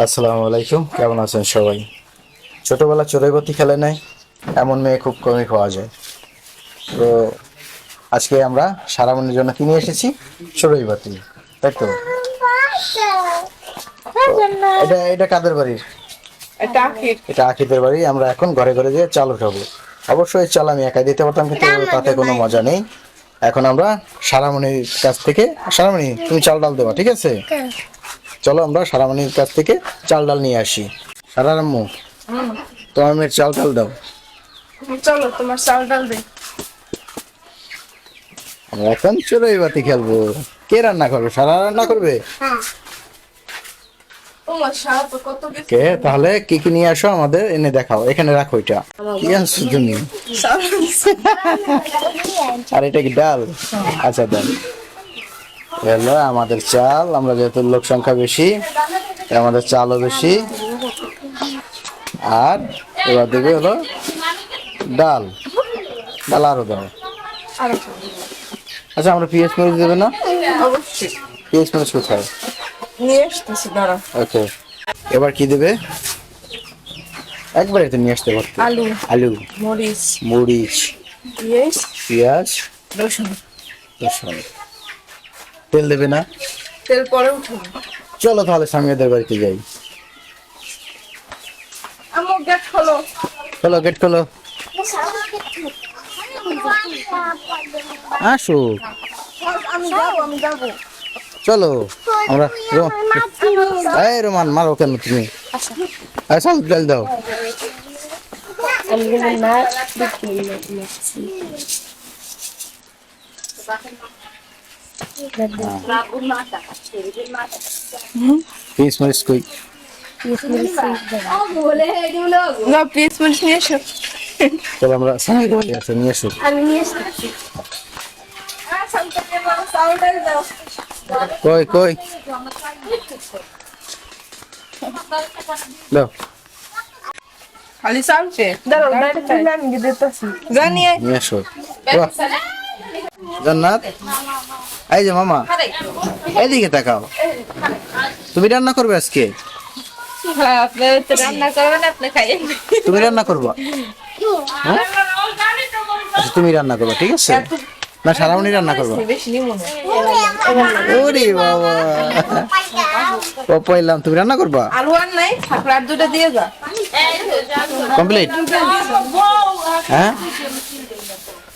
আসসালামু আলাইকুম, কেমন আছেন সবাই? ছোটবেলা চড়ুইভাতি খেলে নাই এমন মেয়ে খুব কমই পাওয়া যায়। তো আজকে আমরা সারামণির জন্য কিনে এসেছি চড়ুইভাতি, তাই তো? এটা এটা কাদের বাড়ির? এটা আখিদের বাড়ি। আমরা এখন ঘরে ঘরে গিয়ে চাল উঠাবো। অবশ্যই চাল আমি একাই দিতে পারতাম, কিন্তু তাতে কোনো মজা নেই। এখন আমরা সারামণির কাছ থেকে, সারামণি তুমি চাল ডাল দেবা, ঠিক আছে? চলো আমরা সারামণির কাছ থেকে চাল ডাল নিয়ে আসি। সারারাম্মু, তোমার মেয়ের চাল ডাল দাও। চলো তোমার চাল ডাল দে। আমরা এখন চড়ুইভাতি খেলবো। কে রান্না করবে? সারা রান্না করবে? তোমার সারা তো কত কিছু। কে? তাহলে কি কি নিয়ে আসো, আমাদের এনে দেখাও। এখানে রাখো এটা। কি আনছো তুমি? আর এটা কি ডাল? আচ্ছা ডাল। হলো আমাদের চাল। আমরা যেহেতু লোক সংখ্যা বেশি, তাই আমাদের চালও বেশি। আর এবার দেবে হলো ডাল। ডাল আরো দাও। আচ্ছা, আমরা পেঁয়াজ মরিচ দেবে না? অবশ্যই পেঁয়াজ মরিচ কোথায়? নিয়ে আসতেছি, দাঁড়া। ওকে, এবার কি দেবে? একবারে তো নিয়ে আসতে পারতো। আলু, আলু, মরিচ, মরিচ, পেঁয়াজ, পেঁয়াজ, রসুন। রসুন। তেল দেবে না? তেল পরে উঠাবো। চলো তাহলে স্বামীদের বাড়িতে যাই। আম্মু গেট খোলো। চলো, গেট খোলো। আসো, আমি যাবো। চলো। আমরা এই রোমান, মারো কেন তুমি? চাল ডাল দাও। পিস মরিচ কই? না, পিস মরিচ নিয়ে এসো। চলো আমরা স্বামীদের বাড়ি আছে, নিয়ে এসো। চাল ডাল দাও। কই কই দাও। খালি চালছে। দাঁড়াও, ডাইরেক্ট আমি দিতেছি। জানিয়ে নিয়ে এসো। বাহ, জান্নাত, এই যে মামা, এইদিকে তাকাও। তুমি রান্না করবে আজকে? আপনি তো রান্না করবেন, আপনি খাইয়েন। তুমি রান্না করবা? হ্যাঁ? আচ্ছা, তুমি রান্না করবা, ঠিক আছে? না, সারামণি রান্না করবা? বেশি নিমু না। ওরে বাবা, পাইলাম। তুমি রান্না করবা? আলু আর নাই, থাকলে আর দুটো দিয়ে যা। কমপ্লিট? হ্যাঁ,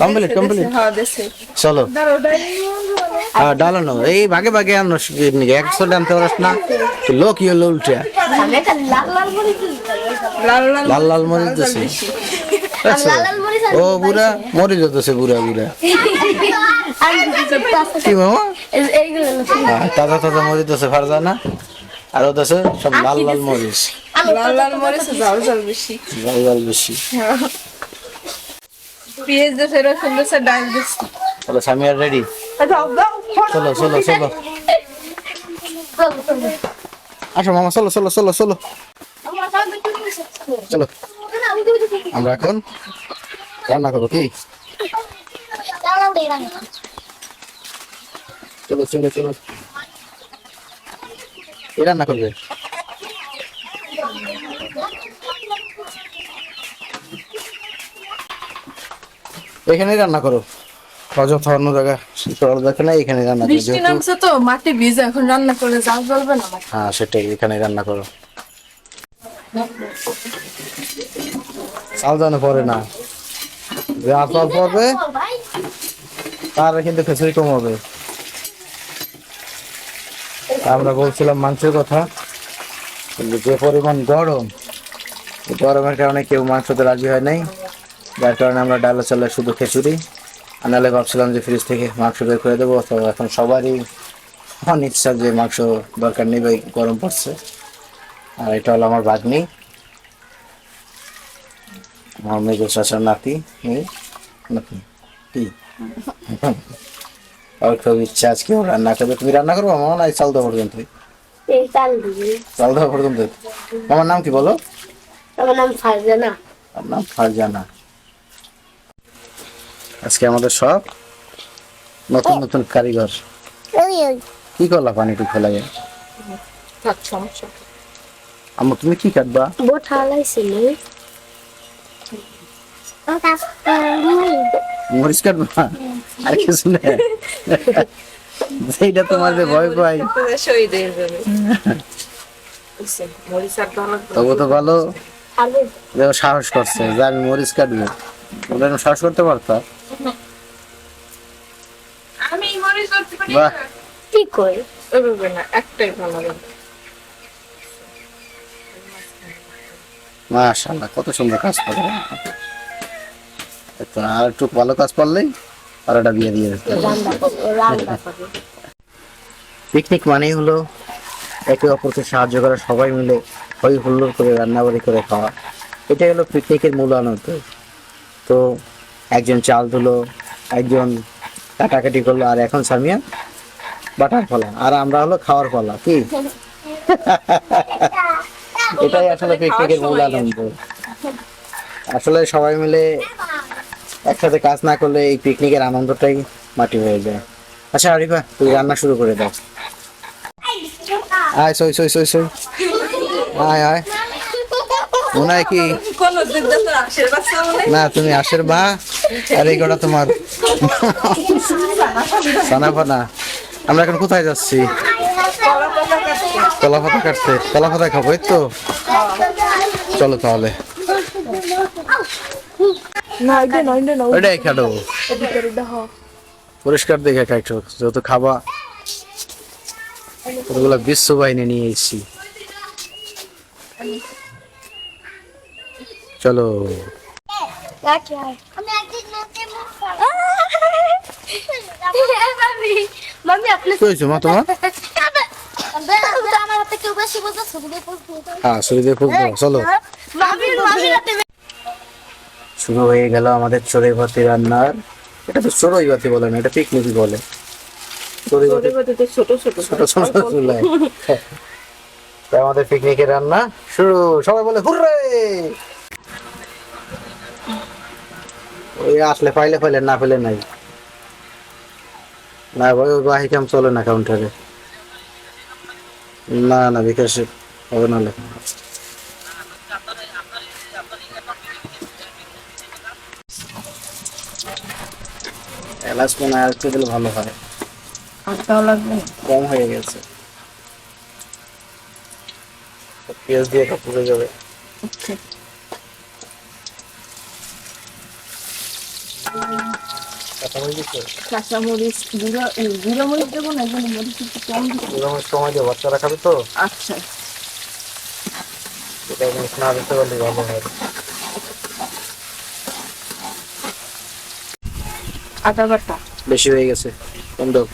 কমপ্লিট কমপ্লিট। হ্যাঁ, দেশে। চলো। দাঁড়াও, হ্যাঁ, ডালানো এই ভাগে ভাগে আনো। একশো আনতে পারস না? লোক ইয়ে উল্টে লাল লাল লাল লাল মরিচ দিছে। আচ্ছা, ও বুড়া মরিচ হতেছে, বুড়া বুড়া। কি মামা? তাজা তাজা মরিচ আছে, ফারজানা। আর ওদেশে সব লাল লাল মরিচ, লাল লাল মরিচ, ঝাল ঝাল বেশি। লাল লাল বেশি। পেঁয়াজ দেশে, রসুন দেশে, ডাল দেশে। চলো, স্বামী আর রেডি। চলো চলো চলো, আসো মামা, চলো চলো চলো চলো চলো। আমরা এখন রান্না করবো। কি? চলো চলো চলো। কি রান্না করবে? এখানেই রান্না করো। অযথা অন্য জায়গা দেখে না, এখানে রান্না করো। বৃষ্টি নামছে তো, মাটি ভিজে, এখন রান্না করে জাল জ্বলবে না। হ্যাঁ সেটাই, এখানে রান্না করো। সাবধানে পড়ে না, যে আচার পড়বে তার কিন্তু খিচুড়ি কম হবে। আমরা বলছিলাম মাংসের কথা, কিন্তু যে পরিমাণ গরম, গরমের কারণে কেউ মাংসতে রাজি হয় নাই, যার কারণে আমরা ডালে চালে শুধু খিচুড়ি। আনালে ভাবছিলাম যে ফ্রিজ থেকে মাংস বের করে দেবো, তো এখন সবারই ইচ্ছা যে মাংস দরকার নেই, ভাই গরম পড়ছে। আর এটা হলো আমার ভাগ্নি, আমার মেজো চাচার নাতি। নাতি কি? আর খুব ইচ্ছা আজকে রান্না করবে। তুমি রান্না করবো? মামা নাই, চাল দেওয়া পর্যন্ত। চাল দেওয়া পর্যন্ত। মামার নাম কি বলো? আমার নাম ফারজানা। আর নাম ফারজানা। আজকে আমাদের সব নতুন নতুন কারিগর। কি করলা? পানি টু ফেলা যায়। থাক, সমস্যা। আম্মু তুমি কি কাটবা? বোট হালাইছিল মরিচ কাটবা? আর কিছু না? সেইটা তোমার যে ভয় পাই। শহীদ হয়ে যাবে। মরিচ আর ভালো তবু তো ভালো আলু দেখো সাহস করছে যে আমি মরিচ কাটবো। তোমরা এরকম সাহস করতে পারতা? আমি মরিচ করতে পারি বাহ। না। কি কই ওইভাবে না, একটাই ভালো লাগে। মাশাআল্লাহ কত সুন্দর কাজ করে। তো আর একটু ভালো কাজ করলেই আর একটা বিয়ে দিয়ে দিতে হবে। রান্না করবো পিকনিক মানেই হলো একে অপরকে সাহায্য করা, সবাই মিলে হই হুল্লোড় করে রান্নাবাড়ি করে খাওয়া। এটাই হলো পিকনিকের মূল আনন্দ। তো একজন চাল ধুলো, একজন কাটাকাটি করলো, আর এখন সামিয়া বাটার ফলা, আর আমরা হলো খাওয়ার ফলা। কি এটাই আসলে পিকনিকের মূল আনন্দ। আসলে সবাই মিলে একসাথে কাজ না করলে এই পিকনিকের আনন্দটাই মাটি হয়ে যায়। আচ্ছা আরিফা, তুই রান্না শুরু করে দাও। আয় সই সই সই সই, আয় আয়। মনে হয় কি কোন দিক দিয়ে তোর আশীর্বাদ চাওয়া না, তুমি আশের মা, আর এই গোটা তোমার সানাফানা। আমরা এখন কোথায় যাচ্ছি? কলা পাতা কাটতে। কলা পাতা খাবো, এই তো। চলো তাহলে ওইটাই খাটো, পরিষ্কার দেখে খাইছো, যেহেতু খাবা। ওগুলা বিশ্ব বাহিনী নিয়ে এসেছি। চলো মামি আপনি কি হয়েছে মা তোমার? আমার হাতে কেউ বেশি বলতে ছবি হ্যাঁ শরীর দিয়ে ফুল দাও, চলো। মামি হাতে শুরু হয়ে গেল আমাদের চড়ুই ভাতি রান্নার। এটা তো চড়ুই ভাতি বলে না, এটা পিকনিকই বলে। চড়ুই ভাতি ছোট ছোট ছোট ছোট চুলায়। তো আমাদের পিকনিকের রান্না শুরু। সবাই বলে হুররে। ওই আসলে পাইলে পাইলে, না পেলে নাই। না ভাই ওই বাহি কাম চলে না কাউন্টারে। না না বিকাশে হবে না লেখা। এলাচ মনে হয় একটু দিলে ভালো হয়, আটটাও লাগবে। কম হয়ে গেছে। পেঁয়াজ দিয়ে এটা পুড়ে যাবে। কাঁচামরিচ দিচ্ছ? কাঁচামরিচ জিরা মরিচ দেবো না, এখানে মরিচ একটু কম দিবো। এরকম সময় দিয়ে বাচ্চারা খাবে তো, আচ্ছা এটা জিনিস না দিতে পারলে ভালো হয়। আটা বাটা বেশি হয়ে গেছে, কম দাও।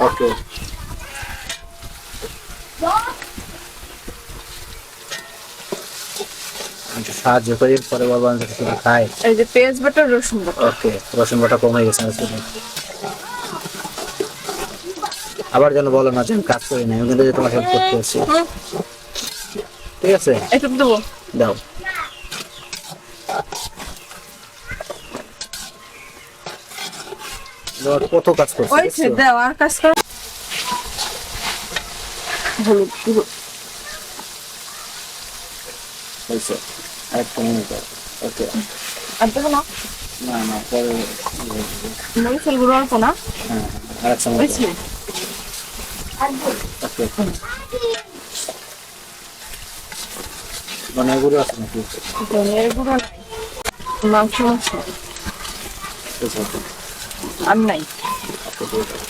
ওকে একটু সাহায্য করি, পরে বাবা কিছু খায়। এই যে পেঁয়াজ বাটা রসুন বাটা। ওকে রসুন বাটা কমে গেছে আজকে। আবার যেন বলো না যে আমি কাজ করি না, আমি কিন্তু যে তোমার হেল্প করতে আছি। ঠিক আছে একটু দেবো। দাও। কত কাজ করছি ওই দেখছো? দাও আর কাজ কর। হলুদ দিব। হয়েছে, আরেকটা মিনিট দাও। ওকে আর দেবো না, না না পরে মরিচের গুঁড়ো অল্প না। হ্যাঁ আরেক সময় বুঝছি। ওকে মানে এগুলো আছে নাকি? ধনিয়ার গুঁড়ো নাই, মাংস মশলা ঠিক আছে, আর নাই। ওকে দিয়ে দাও।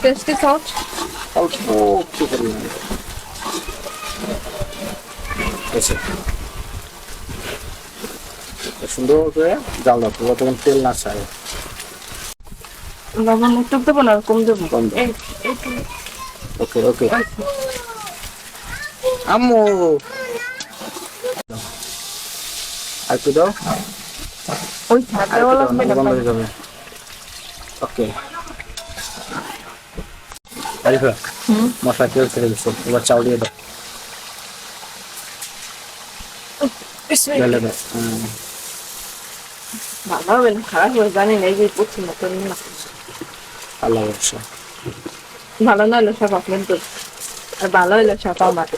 টেস্টি সল্ট অল্প একটু পরিমাণে। আচ্ছা সুন্দর করে জাল দাও, পুরো তখন তেল না ছাড়ে। লবণ একটু দেবো না, কম দেবো। কম দাও। এই ওকে ওকে আম্মু আর একটু দাও। ওই আর ছাড়া একটু ওলা দাও, নাহলে বন্ধ হয়ে যাবে। ওকে আরিফা মশলা তেল ছেড়ে দিচ্ছ, এবার চাল দিয়ে দাও। ঢেলে দাও। ভালো হবে না খারাপ হবে জানি না, এই যে পছন্দ করি না। আল্লাহ ভরসা। ভালো না হলে সব আপনার দোষ, আর ভালো হলে সব আমার।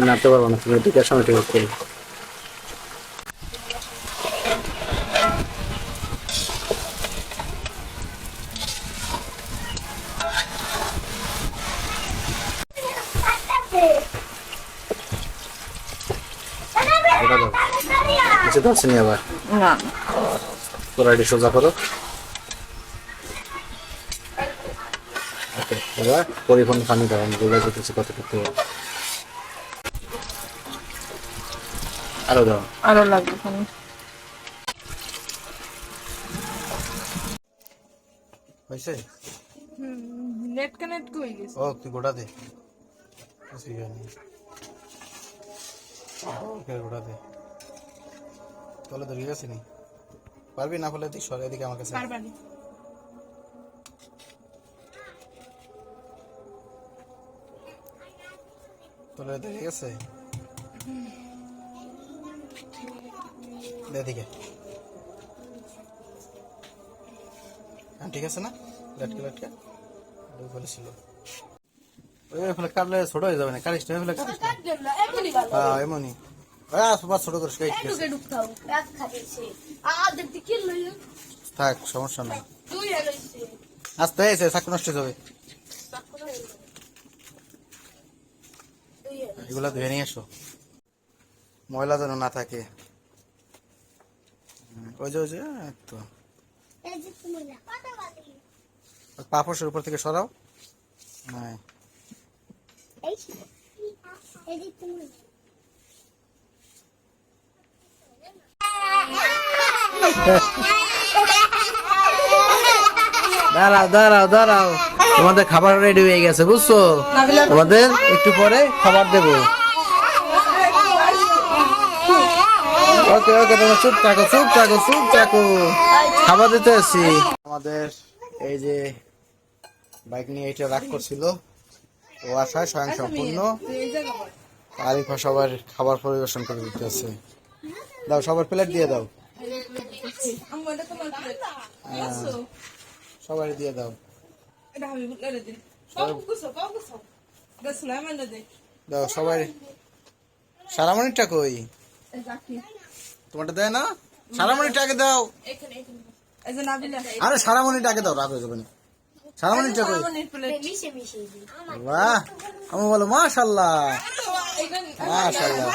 নাড়তে পারবো না, তুমি ঠিক আছে, সময় ঠিক আছে। ওটা দাও, কিছু তো আসেনি আবার। না কড়াইটি সোজা করো। ওকে, এবার পরিপূর্ণ পানি দাও, আমি বলে দিতেছি কতটুকু। আরো দাও। আরো লাগবে পানি। হয়েছে? নেট কানেক্ট হয়ে গেছে। ও তুই গোটা দে, কিছুই হয়নি। ওকে গোটা দে, তাহলে তো ঠিক আছে নি, পারবি না বলে দিক সরে এদিকে আমার কাছে। পারবানি। তাহলে তো ঠিক আছে, দে এদিকে। হ্যাঁ ঠিক আছে না, লাটকে লাটকে দুই বলেছিল। ওই ফেলে কাটলে ছোট হয়ে যাবে না, কাটিস না ফেলে কাটিস না। হ্যাঁ এমনই, সুপার ছোট করিস, থাক সমস্যা নাই। আস্তে এসে চাকু নষ্ট হয়ে যাবে। এগুলা ধুয়ে নিয়ে এসো, ময়লা যেন না থাকে। ওই যে ওই যে তো পাপোশের উপর থেকে সরাও। হ্যাঁ দাঁড়াও দাঁড়াও দাঁড়াও, তোমাদের খাবার রেডি হয়ে গেছে বুঝছো, তোমাদের একটু পরে খাবার দেবো। ওকে ওকে, তোমরা চুপ থাকো চুপ থাকো চুপ থাকো, খাবার দিতে আসছি। আমাদের এই যে বাইক নিয়ে এটা রাগ করছিল, ও আশায় স্বয়ং সম্পূর্ণ আরিফা সবার খাবার পরিবেশন করে দিতেছে। দাও সবার প্লেট দিয়ে দাও, সবাই দিয়ে দাও। দাও সবাই। সারামণিটা কই? তোমারটা দেয় না, সারামণিটাকে দাও। আরে সারামণিটাকে দাও, রাগ হয়ে যাবে না। সারামণিটা কই? বাহ, আমি বলো মাশাআল্লাহ মাশাআল্লাহ।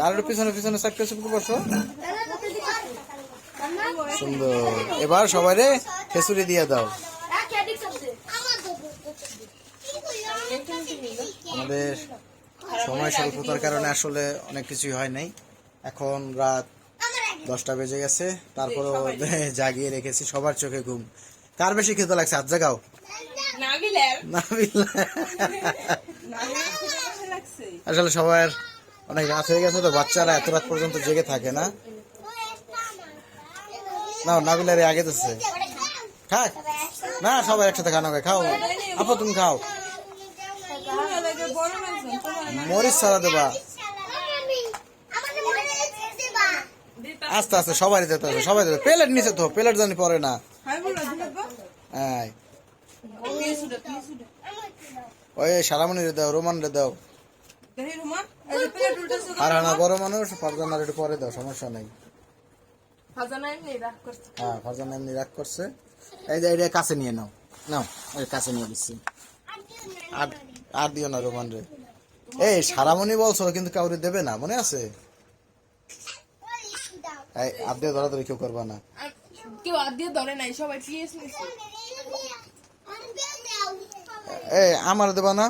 আর একটু পিছনে পিছনে সাইড করে বসো, সুন্দর। এবার সবাই খিচুড়ি দিয়ে দাও। আমাদের সময় স্বল্পতার কারণে আসলে অনেক কিছুই হয় নাই। এখন রাত 10টা বেজে গেছে, তারপরও জাগিয়ে রেখেছি, সবার চোখে ঘুম। কার বেশি খেতে লাগছে হাত জাগাও। আসলে সবার অনেক রাত হয়ে গেছে তো, বাচ্চারা এত রাত পর্যন্ত জেগে থাকে না। না নাবিলারে আগে দিচ্ছে, খাক না সবাই একসাথে খানো খাও। আপু তুমি খাও, মরিচ ছাড়া দেবা। আস্তে আস্তে সবাই দিতে হবে, সবাই দিতে। প্লেট নিচে তো, প্লেট জানি পরে না। হ্যাঁ ওই সারামণি রে দাও, রোমান রে দাও। আর না বড় মানুষ, ফারজানার একটু পরে দাও, সমস্যা নেই। হ্যাঁ ফারজানা এমনি রাগ করছে। এই যে এটা কাছে নিয়ে নাও, নাও ওই কাছে নিয়ে দিচ্ছি। আর আর দিও না রোমান রে। এই সারামণি বলছো কিন্তু কাউরে দেবে না, মনে আছে? এই আদিয়ে ধরাধরি কেউ করবা না। কেউ আদিয়ে ধরে নাই, সবাই পিএস নিছে। এই আমার দেবা না?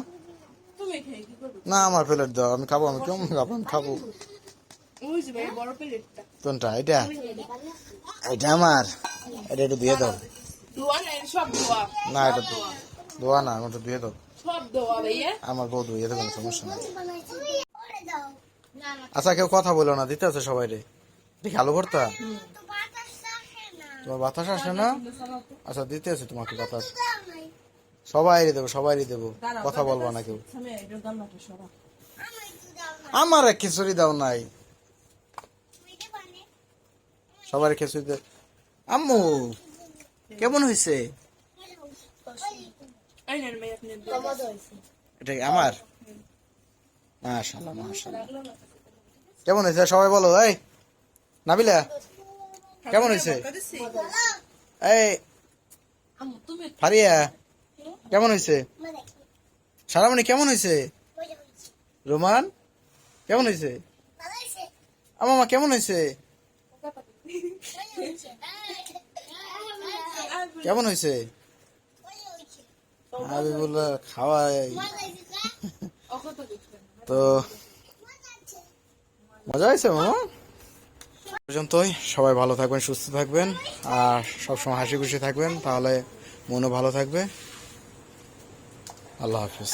তুমি খাই কি করবে? না আমার প্লেট দাও, আমি খাবো। আমি কেমন খাবো? আমি খাবো। ওই যে ভাই বড় প্লেটটা। কোনটা? এটা এটা আমার, এটা একটু দিয়ে দাও। দোয়া নাই, সব দোয়া। না এটা দোয়া না, আমারটা দিয়ে দাও। সব দোয়া ভাইয়া। আমার বউ ধুয়ে দেবে, কোনো সমস্যা নেই। আচ্ছা কেউ কথা বলো না, দিতে আছে সবাই রে। দেখি আলু ভর্তা, তোমার বাতাস আসে না? আচ্ছা দিতে আছে তোমাকে বাতাস, সবাই দেবো, সবাই দেবো, কথা বলবো না কেউ। আমার এক খিচুড়ি দাও নাই, সবার খিচুড়ি দে। আম্মু কেমন হয়েছে? মজা হয়েছে এটা কি আমার? মাশাআল্লাহ মাশাআল্লাহ। কেমন হয়েছে সবাই বলো? এই নাবিলা কেমন হয়েছে? এই ফারিয়া কেমন হয়েছে? সারামণি কেমন হয়েছে? রোমান কেমন হয়েছে? আমা কেমন হয়েছে? কেমন হয়েছে? হাবিবুল্লাহ খাওয়াই তো মজা হয়েছে মামা। পর্যন্তই সবাই ভালো থাকবেন, সুস্থ থাকবেন আর সবসময় হাসি খুশি থাকবেন, তাহলে মনও ভালো থাকবে। আল্লাহ হাফিজ।